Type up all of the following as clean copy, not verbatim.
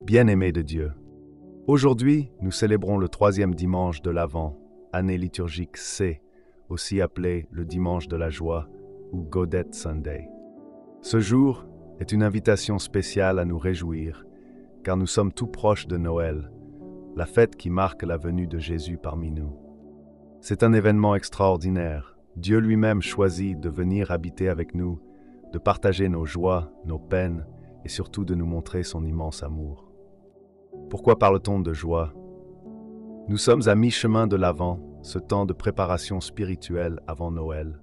Bien-aimés de Dieu, aujourd'hui, nous célébrons le troisième dimanche de l'Avent, année liturgique C, aussi appelé le dimanche de la joie ou Gaudete Sunday. Ce jour est une invitation spéciale à nous réjouir, car nous sommes tout proches de Noël, la fête qui marque la venue de Jésus parmi nous. C'est un événement extraordinaire. Dieu lui-même choisit de venir habiter avec nous, de partager nos joies, nos peines et surtout de nous montrer son immense amour. Pourquoi parle-t-on de joie? Nous sommes à mi-chemin de l'Avent, ce temps de préparation spirituelle avant Noël.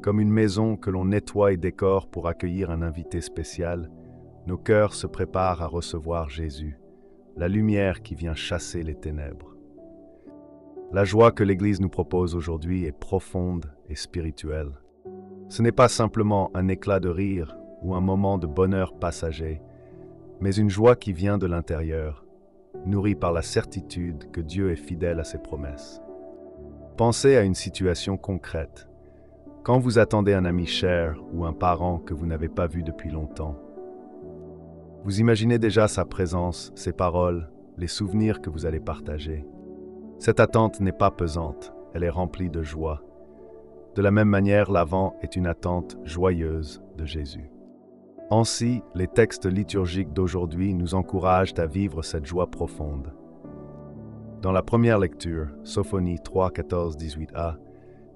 Comme une maison que l'on nettoie et décore pour accueillir un invité spécial, nos cœurs se préparent à recevoir Jésus, la lumière qui vient chasser les ténèbres. La joie que l'Église nous propose aujourd'hui est profonde et spirituelle. Ce n'est pas simplement un éclat de rire ou un moment de bonheur passager, mais une joie qui vient de l'intérieur, nourrie par la certitude que Dieu est fidèle à ses promesses. Pensez à une situation concrète. Quand vous attendez un ami cher ou un parent que vous n'avez pas vu depuis longtemps, vous imaginez déjà sa présence, ses paroles, les souvenirs que vous allez partager. Cette attente n'est pas pesante, elle est remplie de joie. De la même manière, l'Avent est une attente joyeuse de Jésus. Ainsi, les textes liturgiques d'aujourd'hui nous encouragent à vivre cette joie profonde. Dans la première lecture, Sophonie 3, 14, 18a,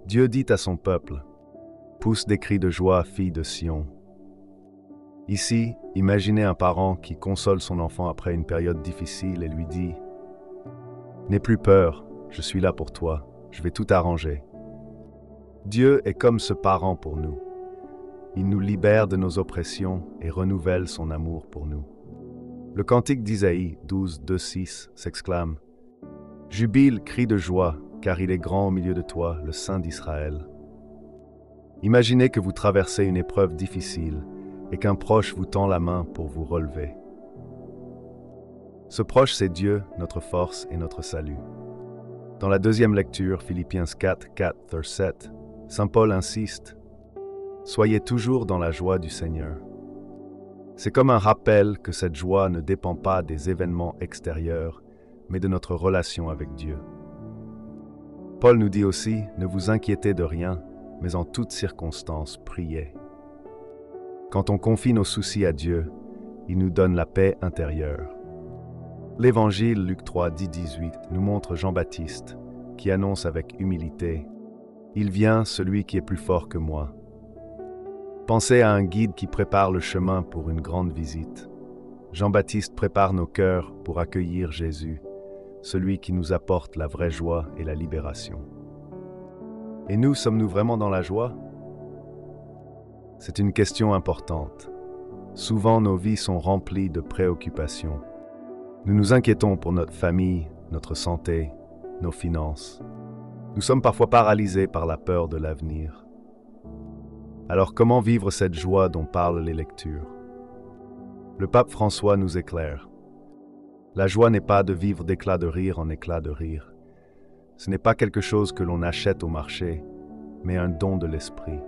Dieu dit à son peuple « Pousse des cris de joie, fille de Sion ». Ici, imaginez un parent qui console son enfant après une période difficile et lui dit « N'aie plus peur, je suis là pour toi, je vais tout arranger ». Dieu est comme ce parent pour nous. Il nous libère de nos oppressions et renouvelle son amour pour nous. Le cantique d'Isaïe 12, 2, 6 s'exclame « Jubile, crie de joie, car il est grand au milieu de toi, le Saint d'Israël. » Imaginez que vous traversez une épreuve difficile et qu'un proche vous tend la main pour vous relever. Ce proche, c'est Dieu, notre force et notre salut. Dans la deuxième lecture, Philippiens 4, 4, 7, Saint Paul insiste « Soyez toujours dans la joie du Seigneur ». C'est comme un rappel que cette joie ne dépend pas des événements extérieurs, mais de notre relation avec Dieu. Paul nous dit aussi « Ne vous inquiétez de rien, mais en toutes circonstances, priez ». Quand on confie nos soucis à Dieu, il nous donne la paix intérieure. L'Évangile, Luc 3, 10, 18, nous montre Jean-Baptiste, qui annonce avec humilité « Il vient, celui qui est plus fort que moi ». Pensez à un guide qui prépare le chemin pour une grande visite. Jean-Baptiste prépare nos cœurs pour accueillir Jésus, celui qui nous apporte la vraie joie et la libération. Et nous, sommes-nous vraiment dans la joie? C'est une question importante. Souvent, nos vies sont remplies de préoccupations. Nous nous inquiétons pour notre famille, notre santé, nos finances. Nous sommes parfois paralysés par la peur de l'avenir. Alors comment vivre cette joie dont parlent les lectures? Le pape François nous éclaire. La joie n'est pas de vivre d'éclat de rire en éclat de rire. Ce n'est pas quelque chose que l'on achète au marché, mais un don de l'Esprit.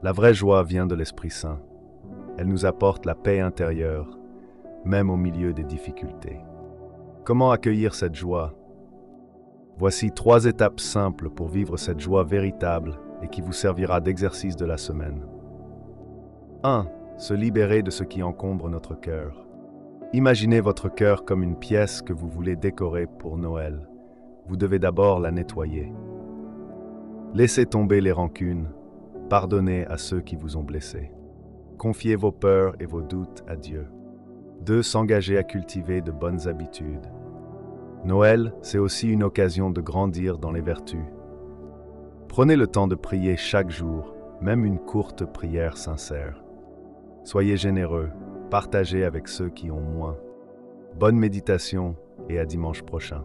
La vraie joie vient de l'Esprit Saint. Elle nous apporte la paix intérieure, même au milieu des difficultés. Comment accueillir cette joie? Voici 3 étapes simples pour vivre cette joie véritable et qui vous servira d'exercice de la semaine. 1. Se libérer de ce qui encombre notre cœur. Imaginez votre cœur comme une pièce que vous voulez décorer pour Noël. Vous devez d'abord la nettoyer. Laissez tomber les rancunes. Pardonnez à ceux qui vous ont blessés. Confiez vos peurs et vos doutes à Dieu. 2. S'engager à cultiver de bonnes habitudes. Noël, c'est aussi une occasion de grandir dans les vertus. Prenez le temps de prier chaque jour, même une courte prière sincère. Soyez généreux, partagez avec ceux qui ont moins. Bonne méditation et à dimanche prochain.